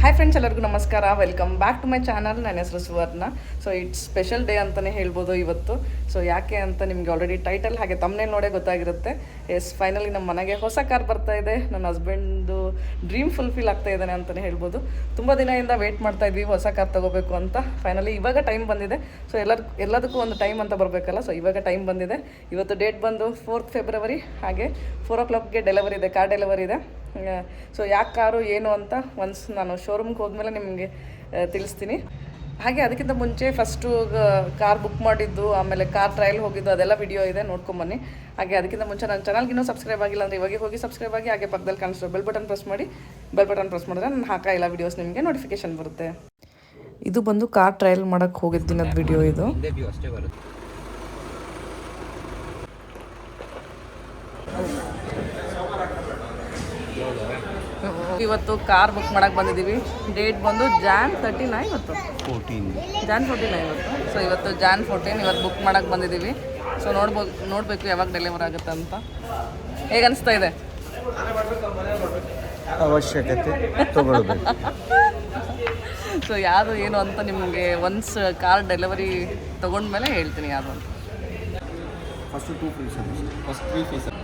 Hi friends, ಎಲ್ಲರಿಗೂ ನಮಸ್ಕಾರ. Welcome back to my channel. ನನ್ನ ಹೆಸರು Suvarna. So it's special day ಅಂತಲೇ ಹೇಳ್ಬೋದು ಇವತ್ತು. ಸೊ ಯಾಕೆ ಅಂತ ನಿಮಗೆ ಆಲ್ರೆಡಿ ಟೈಟಲ್ ಹಾಗೆ ತಮ್ಮನೇಲಿ ನೋಡೇ ಗೊತ್ತಾಗಿರುತ್ತೆ. ಫೈನಲಿ ನಮ್ಮ ಮನೆಗೆ ಹೊಸ ಕಾರ್ ಬರ್ತಾ ಇದೆ. ನನ್ನ ಹಸ್ಬೆಂಡು ಡ್ರೀಮ್ ಫುಲ್ಫಿಲ್ ಆಗ್ತಾ ಇದ್ದಾನೆ ಅಂತಲೇ ಹೇಳ್ಬೋದು. ತುಂಬ ದಿನದಿಂದ ವೆಯ್ಟ್ ಮಾಡ್ತಾ ಇದ್ವಿ ಹೊಸ ಕಾರ್ ತೊಗೋಬೇಕು ಅಂತ. ಫೈನಲಿ ಇವಾಗ ಟೈಮ್ ಬಂದಿದೆ. ಸೊ ಎಲ್ಲದಕ್ಕೂ ಒಂದು ಟೈಮ್ ಅಂತ ಬರಬೇಕಲ್ಲ. ಸೊ ಇವಾಗ ಟೈಮ್ ಬಂದಿದೆ. ಇವತ್ತು ಡೇಟ್ ಬಂದು 4th ಫೆಬ್ರವರಿ. ಹಾಗೆ 4 o'clockಗೆ ಡೆಲಿವರಿ ಇದೆ, ಕಾರ್ ಡೆಲಿವರಿ ಇದೆ. ಸೊ ಯಾಕೆ ಕಾರು ಏನು ಅಂತ ಒನ್ಸ್ ನಾನು ಶೋರೂಮ್ಗೆ ಹೋದ್ಮೇಲೆ ನಿಮಗೆ ತಿಳಿಸ್ತೀನಿ. ಹಾಗೆ ಅದಕ್ಕಿಂತ ಮುಂಚೆ ಫಸ್ಟು ಕಾರ್ ಬುಕ್ ಮಾಡಿದ್ದು, ಆಮೇಲೆ ಕಾರ್ ಟ್ರಯಲ್ ಹೋಗಿದ್ದು, ಅದೆಲ್ಲ ವಿಡಿಯೋ ಇದೆ, ನೋಡ್ಕೊಂಬನ್ನಿ. ಹಾಗೆ ಅದಕ್ಕಿಂತ ಮುಂಚೆ ನನ್ನ ಚಾನಲ್ಗೆ ಇನ್ನೂ ಸಬ್ಸ್ಕ್ರೈಬ್ ಆಗಿಲ್ಲ ಅಂದರೆ ಇವಾಗ ಹೋಗಿ ಸಬ್ಸ್ಕ್ರೈಬ್ ಆಗಿ, ಹಾಗೆ ಪಕ್ಕದಲ್ಲಿ ಕಾಣಿಸೋ ಬೆಲ್ ಬಟನ್ ಪ್ರೆಸ್ ಮಾಡಿ. ಬೆಲ್ ಬಟನ್ ಪ್ರೆಸ್ ಮಾಡಿದ್ರೆ ನಾನು ಹಾಕೋ ಎಲ್ಲ ವೀಡಿಯೋಸ್ ನಿಮಗೆ ನೋಟಿಫಿಕೇಶನ್ ಬರುತ್ತೆ. ಇದು ಬಂದು ಕಾರ್ ಟ್ರಯಲ್ ಮಾಡೋಕ್ಕೆ ಹೋಗಿದ್ದಿನದ ವಿಡಿಯೋ ಇದು. ಇವತ್ತು ಕಾರ್ ಬುಕ್ ಮಾಡಕ್ಕೆ ಬಂದಿದ್ದೀವಿ. ಡೇಟ್ ಬಂದು ಜಾನ್ 39 ಇವತ್ತು, ಜಾನ್ 14 ಇವತ್ತು. ಸೊ ಇವತ್ತು ಜಾನ್ 14 ಇವತ್ತು ಬುಕ್ ಮಾಡಕ್ಕೆ ಬಂದಿದ್ದೀವಿ. ಸೊ ನೋಡಬೇಕು ಯಾವಾಗ ಡೆಲಿವರ್ ಆಗುತ್ತೆ ಅಂತ. ಹೇಗೆ ಅನಿಸ್ತಾ ಇದೆ? ಅವಶ್ಯಕತೆ ತಗೊಳ್ಬೇಕು. ಸೊ ಯಾವುದು ಏನು ಅಂತ ನಿಮಗೆ ಒನ್ಸ್ ಕಾರ್ ಡೆಲಿವರಿ ತೊಗೊಂಡ್ಮೇಲೆ ಹೇಳ್ತೀನಿ ಯಾವುದು ಅಂತ. First 2 free service, first 3 free service.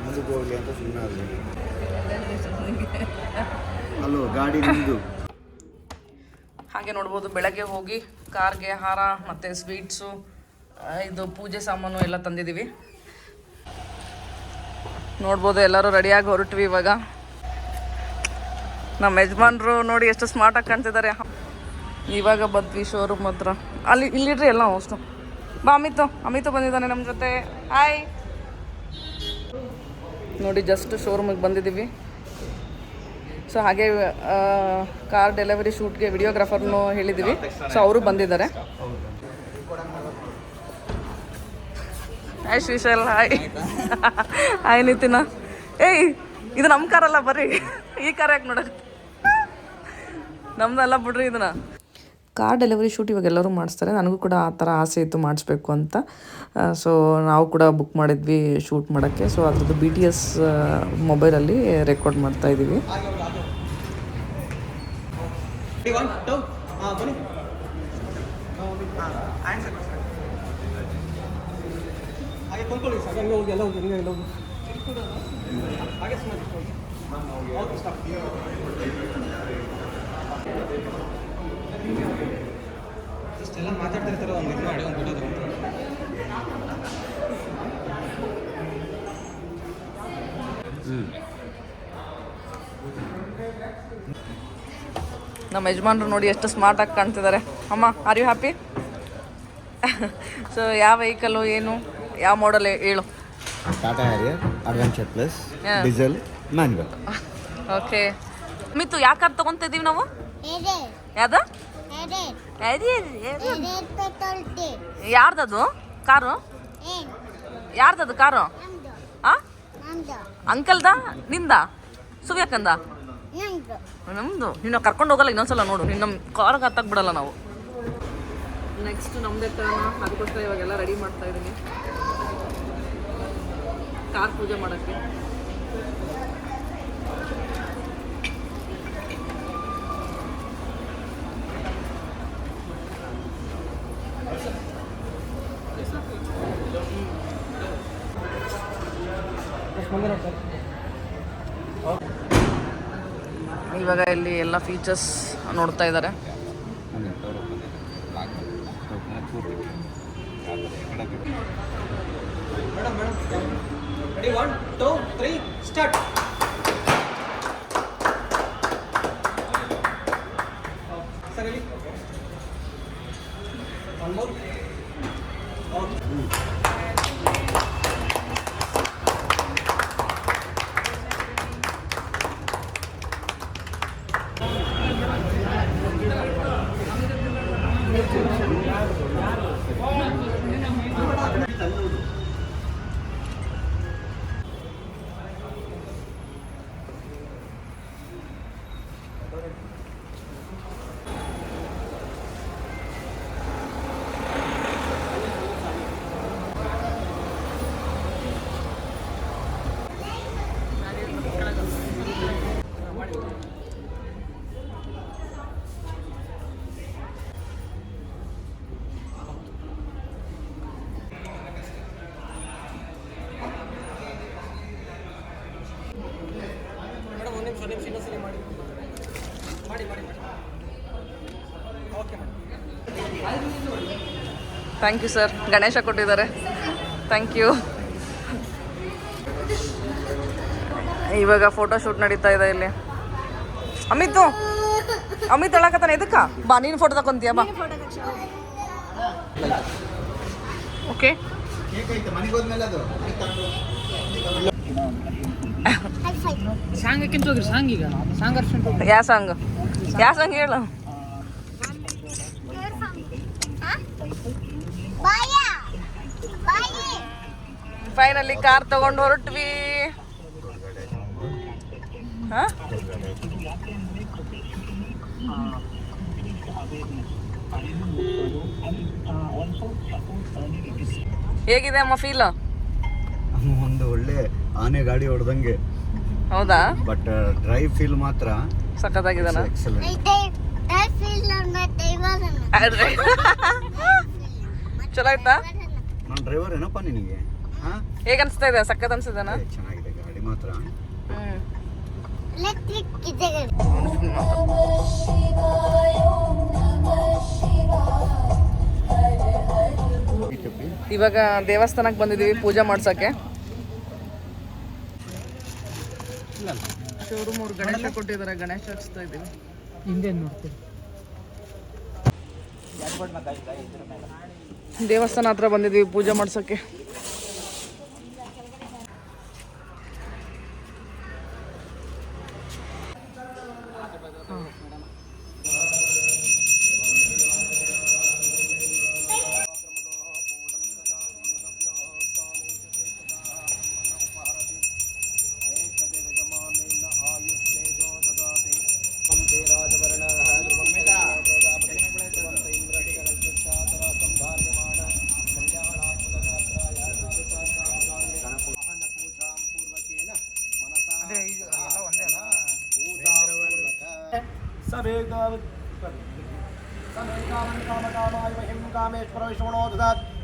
ಮುಂದಕ್ಕೆ ಹೋಗಲಿ ಅಂತ ಸುಮ್ಮನೆ ಆಗಲಿ. ಅಲ್ಲೋ ಗಾಡಿ ನಿಂದು. ಹಾಗೆ ನೋಡ್ಬೋದು, ಬೆಳಗ್ಗೆ ಹೋಗಿ ಕಾರ್ಗೆ ಹಾರ ಮತ್ತು ಸ್ವೀಟ್ಸು, ಇದು ಪೂಜೆ ಸಾಮಾನು ಎಲ್ಲ ತಂದಿದ್ದೀವಿ. ನೋಡ್ಬೋದು ಎಲ್ಲರೂ ರೆಡಿಯಾಗಿ ಹೊರಟ್ವಿ ಇವಾಗ. ನಮ್ಮ ಯಜಮಾನ್ರು ನೋಡಿ ಎಷ್ಟು ಸ್ಮಾರ್ಟಾಗಿ ಕಾಣ್ತಿದ್ದಾರೆ. ಇವಾಗ ಬಂದ್ವಿ ಶೋರೂಮ್ ಹತ್ರ. ಇಲ್ಲಿಡ್ರಿ ಎಲ್ಲ ಅಷ್ಟು. ಬಾ ಅಮಿತು ಬಂದಿದ್ದಾನೆ ನಮ್ಮ ಜೊತೆ. ಹಾಯ್. ನೋಡಿ ಜಸ್ಟ್ ಶೋರೂಮಿಗೆ ಬಂದಿದ್ದೀವಿ. ಸೊ ಹಾಗೆ ಕಾರ್ ಡೆಲಿವರಿ ಶೂಟ್ಗೆ ವಿಡಿಯೋಗ್ರಾಫರ್ನು ಹೇಳಿದ್ದೀವಿ. ಸೊ ಅವರು ಬಂದಿದ್ದಾರೆ. Hi Shrishail. Hi. Hi Nitin. ಏಯ್ ಇದು ನಮ್ಮ ಕಾರಲ್ಲ, ಬರ್ರಿ. ಈ ಕಾರ್ ಯಾಕೆ ನೋಡೋದು? ನಮ್ದಲ್ಲ ಬಿಡ್ರಿ ಇದನ್ನ. ಕಾರ್ ಡೆಲಿವರಿ ಶೂಟ್ ಇವಾಗ ಎಲ್ಲರೂ ಮಾಡಿಸ್ತಾರೆ. ನನಗೂ ಕೂಡ ಆ ಥರ ಆಸೆ ಇತ್ತು ಮಾಡಿಸ್ಬೇಕು ಅಂತ. ಸೊ ನಾವು ಕೂಡ ಬುಕ್ ಮಾಡಿದ್ವಿ ಶೂಟ್ ಮಾಡೋಕ್ಕೆ. ಸೊ ಅದ್ರದ್ದು BTS ಮೊಬೈಲಲ್ಲಿ ರೆಕಾರ್ಡ್ ಮಾಡ್ತಾ ಇದ್ದೀವಿ. ಎಲ್ಲ ಮಾತಾಡ್ತಿರ್ತಾರೆ. ಒಂದು ಇದು ಮಾಡಿ ಒಂದು ಬಿಡೋದು. ನಮ್ಮ ಯಜಮಾನ್ರು ನೋಡಿ ಎಷ್ಟು ಸ್ಮಾರ್ಟಾಗಿ ಕಾಣ್ತಿದ್ದಾರೆ. ಅಮ್ಮ, ಆರ್ ಯು ಹ್ಯಾಪಿ? ಸೊ ಯಾವ ವೆಹಿಕಲ್ಲು, ಏನು, ಯಾವ ಮಾಡೆಲ್ ಹೇಳು? Tata Harrier adventure plus, diesel, manual. Okay. Mittu ಯಾವ ಕಾರ್ ತೊಗೊತಿದ್ದೀವಿ ನಾವು? ಯಾವ್ದು? ಯಾರ್ದದು ಕಾರು? ಯಾರ್ದದು ಕಾರು? ಅಂಕಲ್ದ? ನಿಂದ? ಸುವ್ಯಾಕಂದ? ನಮ್ದು. ನಿನ್ನ ಕರ್ಕೊಂಡು ಹೋಗಲ್ಲ ಇನ್ನೊಂದ್ಸಲ. ನೋಡು, ನಿನ್ನ ನಮ್ಮ ಕಾರ್ಗೆ ಹತ್ತಕ್ಕೆ ಬಿಡಲ್ಲ ನಾವು. ನೆಕ್ಸ್ಟ್ ನಮ್ಮದೇ ಕಾರಣ. ಅದಕ್ಕೋಸ್ಕರ ಇವಾಗೆಲ್ಲ ರೆಡಿ ಮಾಡ್ತಾ ಇದ್ದೀನಿ ಕಾರ್ ಪೂಜೆ ಮಾಡೋಕ್ಕೆ. ಇವಾಗ ಇಲ್ಲಿ ಎಲ್ಲ ಫೀಚರ್ಸ್ ನೋಡ್ತಾ ಇದ್ದಾರೆ. Ready 1 2 3 start. ಸರಿ, one more. Thank you sir. Ganesha ಕೊಟ್ಟಿದ್ದಾರೆ, ಥ್ಯಾಂಕ್ ಯು. ಇವಾಗ ಫೋಟೋ ಶೂಟ್ ನಡೀತಾ ಇದೆ ಇಲ್ಲಿ. ಅಮಿತ್ ಹೇಳಕತ್ತಾನೆ ಇದಕ್ಕ ಬಾ, ನೀನು ಫೋಟೋ ತಗೊಂತೀಯ ಬಾ. ಓಕೆ, ಮನೆಗೆ ಹೋದ್ಮೇಲೆ ಅದು ಸಾಂಗ್ ಯಾಕೆ ಹೋಗ್ರಿ? ಸಾಂಗ್ ಈಗ ಸಾಂಗ್ ಅರ್ಶನ್ ಯಾವ ಸಾಂಗ್ ಹೇಳು. ಫೈನಲಿ ಕಾರ್ ತಗೊಂಡು ಹೊರಟ್ವಿ. ಹಾ, ಹೇಗಿದೆ ಅಮ್ಮ ಫೀಲ್? ಒಂದು ಒಳ್ಳೆ ಆನೆ ಗಾಡಿ ಹೊಡೆದಂಗೆ. ಹೌದಾ? ಬಟ್ ಡ್ರೈವ್ ಫೀಲ್ ಮಾತ್ರ ಸಖತ್ತಾಗಿದಾನ. ಎಕ್ಸಲೆಂಟ್. ಚಲೋ ಆಯ್ತಾ? ನಾನು ಡ್ರೈವರ್ ಏನಪ್ಪ ನಿನಗೆ? ಹಾ, ಹೇಗ ಅನ್ಸ್ತಾ ಇದೆ? ಸಖತ್ ಅನ್ಸಿದಾನ? ಚೆನ್ನಾಗಿದೆ ಗಾಡಿ ಮಾತ್ರ. ಇವಾಗ ದೇವಸ್ಥಾನಕ್ಕೆ ಬಂದಿದ್ದೀವಿ ಪೂಜೆ ಮಾಡ್ಸಕ್ಕೆ. ಶೋರೂಮ್ ಅವ್ರು ಗಣೇಶ ಕೊಟ್ಟಿದ್ದಾರೆ, ಗಣೇಶ ಹಚ್ತಾ ಇದ್ದೀವಿ. ಹಿಂದೆ ನೋಡ್ತೀವಿ. ದೇವಸ್ಥಾನ ಹತ್ರ ಬಂದಿದ್ದೀವಿ ಪೂಜೆ ಮಾಡ್ಸಕ್ಕೆ.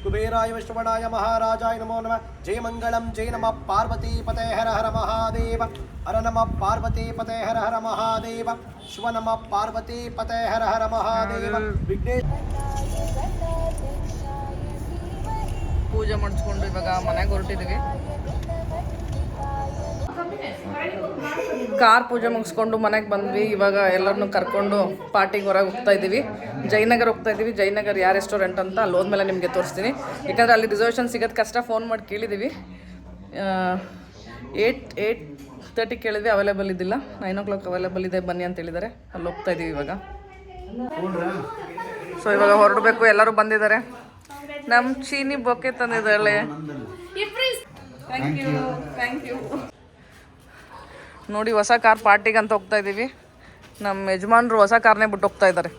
कुबेराय विश्वनाय महाराजाय नमो नमः. जय मंगलम, जय नमः पार्वती पते हर हर महादेव. हर नमः पार्वती पते हर हर महादेव. शिव नमः पार्वती पते हर हर महादेव. विघ्नेश ಪೂಜೆ ಮಾಡಿಸ್ಕೊಂಡು ಇವಾಗ ಮನೆಗೆ ಹೊರಟಿದ್ದೀವಿ. ಕಾರ್ ಪೂಜೆ ಮುಗಿಸ್ಕೊಂಡು ಮನೆಗೆ ಬಂದ್ವಿ. ಇವಾಗ ಎಲ್ಲರನ್ನೂ ಕರ್ಕೊಂಡು ಪಾರ್ಟಿಗೆ ಹೊರಗೆ ಹೋಗ್ತಾ ಇದ್ದೀವಿ. ಜಯನಗರ್ ಹೋಗ್ತಾ ಇದ್ದೀವಿ. ಜಯನಗರ್ ಯಾವ ರೆಸ್ಟೋರೆಂಟ್ ಅಂತ ಅಲ್ಲಿ ಹೋದ್ಮೇಲೆ ನಿಮಗೆ ತೋರಿಸ್ತೀನಿ. ಯಾಕಂದರೆ ಅಲ್ಲಿ ರಿಸರ್ವೇಷನ್ ಸಿಗೋದು ಕಷ್ಟ. ಫೋನ್ ಮಾಡಿ ಕೇಳಿದ್ದೀವಿ. 8:30 ಕೇಳಿದ್ವಿ, ಅವೈಲೇಬಲ್ ಇದ್ದಿಲ್ಲ. 9 o'clock ಅವೈಲೇಬಲ್ ಇದೆ, ಬನ್ನಿ ಅಂತ ಹೇಳಿದ್ದಾರೆ. ಅಲ್ಲಿ ಹೋಗ್ತಾ ಇದ್ದೀವಿ ಇವಾಗ. ಸೊ ಇವಾಗ ಹೊರಡಬೇಕು. ಎಲ್ಲರೂ ಬಂದಿದ್ದಾರೆ. ನಮ್ಮ ಚೀನಿ ಬೊಕ್ಕೆ ತಂದಿದ್ದಾಳೆ. Thank you. ನೋಡಿ, ಹೊಸ ಕಾರ್ ಪಾರ್ಟಿಗೆ ಅಂತ ಹೋಗ್ತಾ ಇದ್ದೀವಿ. ನಮ್ಮ ಯಜಮಾನ್ರು ಹೊಸ ಕಾರ್ನೇ ಬಿಟ್ಟು ಹೋಗ್ತಾ ಇದ್ದಾರೆ.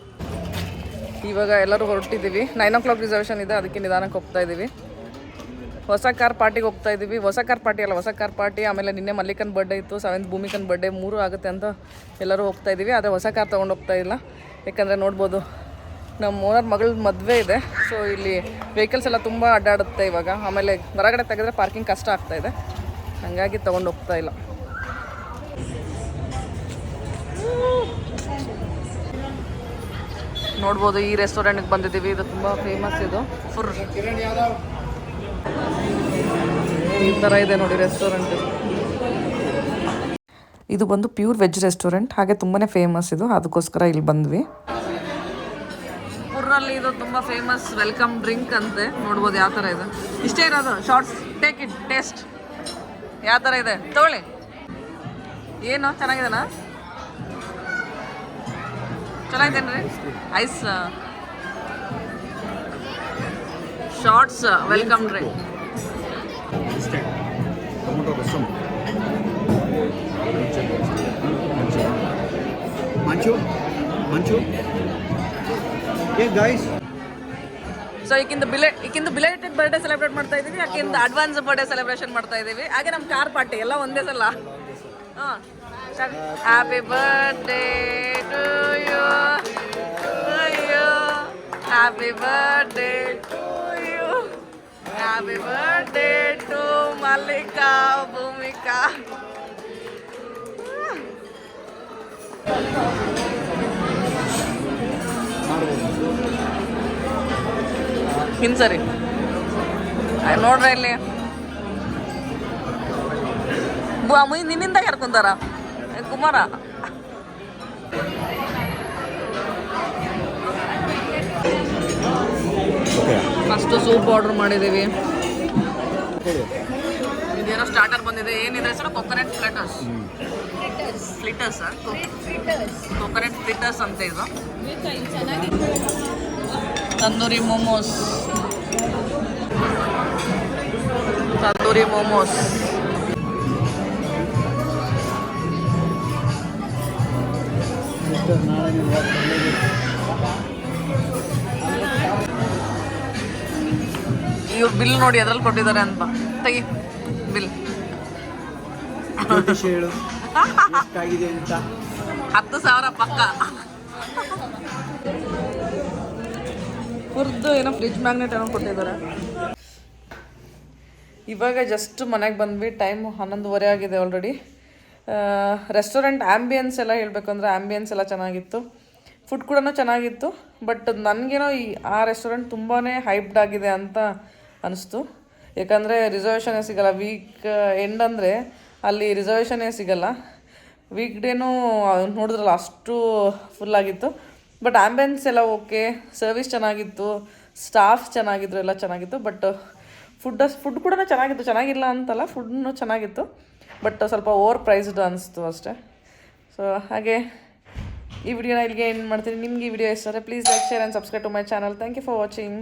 ಇವಾಗ ಎಲ್ಲರೂ ಹೊರಟಿದ್ದೀವಿ. 9 o'clock ರಿಸರ್ವೇಷನ್ ಇದೆ, ಅದಕ್ಕೆ ನಿಧಾನಕ್ಕೆ ಹೋಗ್ತಾ ಇದ್ದೀವಿ. ಹೊಸ ಕಾರ್ ಪಾರ್ಟಿಗೆ ಹೋಗ್ತಾ ಇದ್ದೀವಿ. ಹೊಸ ಕಾರ್ ಪಾರ್ಟಿ. ಆಮೇಲೆ ನಿನ್ನೆ ಮಲ್ಲಿಕನ್ ಬರ್ಡೇ ಇತ್ತು, 7th ಭೂಮಿಕನ್ ಬರ್ಡೇ, 3 ಆಗುತ್ತೆ ಅಂತ ಎಲ್ಲರೂ ಹೋಗ್ತಾ ಇದ್ದೀವಿ. ಆದರೆ ಹೊಸ ಕಾರ್ ತೊಗೊಂಡು ಹೋಗ್ತಾ ಇಲ್ಲ. ಯಾಕಂದರೆ ನೋಡ್ಬೋದು, ನಮ್ಮ ಓನರ್ ಮಗಳ ಮದುವೆ ಇದೆ. ಸೊ ಇಲ್ಲಿ ವೆಹಿಕಲ್ಸ್ ಎಲ್ಲ ತುಂಬ ಅಡ್ಡಾಡುತ್ತೆ ಇವಾಗ. ಆಮೇಲೆ ಹೊರಗಡೆ ತೆಗೆದ್ರೆ ಪಾರ್ಕಿಂಗ್ ಕಷ್ಟ ಆಗ್ತಾಯಿದೆ, ಹಾಗಾಗಿ ತೊಗೊಂಡು ಹೋಗ್ತಾ ಇಲ್ಲ. ನೋಡ್ಬೋದು, ಈ ರೆಸ್ಟೋರೆಂಟ್ಗೆ ಬಂದಿದ್ದೀವಿ. ಇದು ತುಂಬ ಫೇಮಸ್. ಇದು ಈ ಥರ ಇದೆ ನೋಡಿ ರೆಸ್ಟೋರೆಂಟ್. ಇದು ಬಂದು ಪ್ಯೂರ್ ವೆಜ್ ರೆಸ್ಟೋರೆಂಟ್, ಹಾಗೆ ತುಂಬಾ ಫೇಮಸ್ ಇದು. ಅದಕ್ಕೋಸ್ಕರ ಇಲ್ಲಿ ಬಂದ್ವಿ. ಪುರ್ರಲ್ಲಿ ಇದು ತುಂಬ ಫೇಮಸ್ ವೆಲ್ಕಮ್ ಡ್ರಿಂಕ್ ಅಂತೆ. ನೋಡ್ಬೋದು ಯಾವ ಥರ ಇದೆ. ಇಷ್ಟೇ ಇರೋದು ಶಾರ್ಟ್ಸ್. ಟೇಕ್ ಇಟ್, ಟೇಸ್ಟ್ ಯಾವ ಥರ ಇದೆ ತಗೊಳ್ಳಿ. ಏನು ಚೆನ್ನಾಗಿದೆನಾ? ಚೆನ್ನಾಗಿದ್ದೇನೆ ರೀ. Ice shots welcome drink. Tomato rasam, ಮಂಚು. ಗೈಸ್, ಸೊ ಈಗಿಂದ ಬಿಲೇಟೆಡ್ ಬರ್ಡೇ ಸೆಲೆಬ್ರೇಟ್ ಮಾಡ್ತಾ ಇದ್ದೀವಿ. ಯಾಕಿಂದ ಅಡ್ವಾನ್ಸ್ ಬರ್ಡೇ ಸೆಲೆಬ್ರೇಷನ್ ಮಾಡ್ತಾ ಇದ್ದೀವಿ. ಹಾಗೆ ನಮ್ಮ ಕಾರ್ ಪಾರ್ಟಿ ಎಲ್ಲ ಒಂದೇ ಸಲ. ಹಾಂ, happy birthday to you, happy birthday to you, happy birthday to Mallika Bhoomika. ಸರಿ ನೋಡ್ರಿ ಇಲ್ಲಿ ಮುಯ್ ನಿನ್ನಿಂದ ಕರ್ಕೊಂತಾರ ಕುಮಾರ. ಫಸ್ಟು ಸೂಪ್ ಆರ್ಡರ್ ಮಾಡಿದ್ದೀವಿ. ಇದೇನೋ ಸ್ಟಾರ್ಟರ್ ಬಂದಿದೆ. ಏನಿದೆ ಹೆಸರು? ಕೊಕೊನಟ್ ಫ್ಲಿಟರ್ಸ್. ಕೊಕೊನಟ್ ಫ್ಲಿಟರ್ಸ್ ಅಂತ ಇದು. ತಂದೂರಿ ಮೋಮೋಸ್. ಇವ್ರು ಬಿಲ್ ನೋಡಿ ಅದ್ರಲ್ಲಿ ಕೊಟ್ಟಿದ್ದಾರೆ ಅಂತ. ತೆಗಿ ಬಿಲ್. ಹೇಳು ಎಷ್ಟಾಗಿದೆ ಅಂತ. 10,000 ಪಕ್ಕ. ಹುರಿದು ಏನೋ ಫ್ರಿಜ್ ಮ್ಯಾಗ್ನೆಟ್ ಏನೋ ಕೊಟ್ಟಿದ್ದಾರೆ. ಇವಾಗ ಜಸ್ಟ್ ಮನೆಗೆ ಬಂದ್ವಿ. ಟೈಮ್ 11:30 ಆಗಿದೆ ಆಲ್ರೆಡಿ. ರೆಸ್ಟೋರೆಂಟ್ ಆ್ಯಂಬಿಯನ್ಸ್ ಎಲ್ಲ ಹೇಳಬೇಕಂದ್ರೆ ಆ್ಯಂಬಿಯನ್ಸ್ ಎಲ್ಲ ಚೆನ್ನಾಗಿತ್ತು. ಫುಡ್ ಕೂಡ ಚೆನ್ನಾಗಿತ್ತು. ಬಟ್ ನನಗೇನೋ ಆ ರೆಸ್ಟೋರೆಂಟ್ ತುಂಬಾ ಹೈಪ್ಡ್ ಆಗಿದೆ ಅಂತ ಅನಿಸ್ತು. ಯಾಕಂದರೆ ರಿಸರ್ವೇಷನ್ನೇ ಸಿಗೋಲ್ಲ. ವೀಕ್ ಎಂಡ್ ಅಂದರೆ ಅಲ್ಲಿ ರಿಸರ್ವೇಷನ್ನೇ ಸಿಗೋಲ್ಲ. ವೀಕ್ ಡೇನೂ ನೋಡಿದ್ರಲ್ಲ ಅಷ್ಟು ಫುಲ್ಲಾಗಿತ್ತು. ಬಟ್ ಆ್ಯಂಬಿಯನ್ಸ್ ಎಲ್ಲ ಓಕೆ, ಸರ್ವಿಸ್ ಚೆನ್ನಾಗಿತ್ತು, ಸ್ಟಾಫ್ ಚೆನ್ನಾಗಿದ್ರು, ಎಲ್ಲ ಚೆನ್ನಾಗಿತ್ತು. ಬಟ್ ಫುಡ್ ಕೂಡ ಚೆನ್ನಾಗಿತ್ತು, ಚೆನ್ನಾಗಿಲ್ಲ ಅಂತಲ್ಲ, ಫುಡ್ನು ಚೆನ್ನಾಗಿತ್ತು. ಬಟ್ ಸ್ವಲ್ಪ ಓವರ್ ಪ್ರೈಸ್ಡ್ ಅನಿಸ್ತು ಅಷ್ಟೇ. ಸೊ ಹಾಗೆ ಈ ವಿಡಿಯೋನ ಇಲ್ಲಿಗೆ ಏನು ಮಾಡ್ತೀನಿ. ನಿಮ್ಗೆ ಈ ವಿಡಿಯೋ ಇಷ್ಟ ಆದರೆ please like, share and subscribe to my channel. Thank you for watching.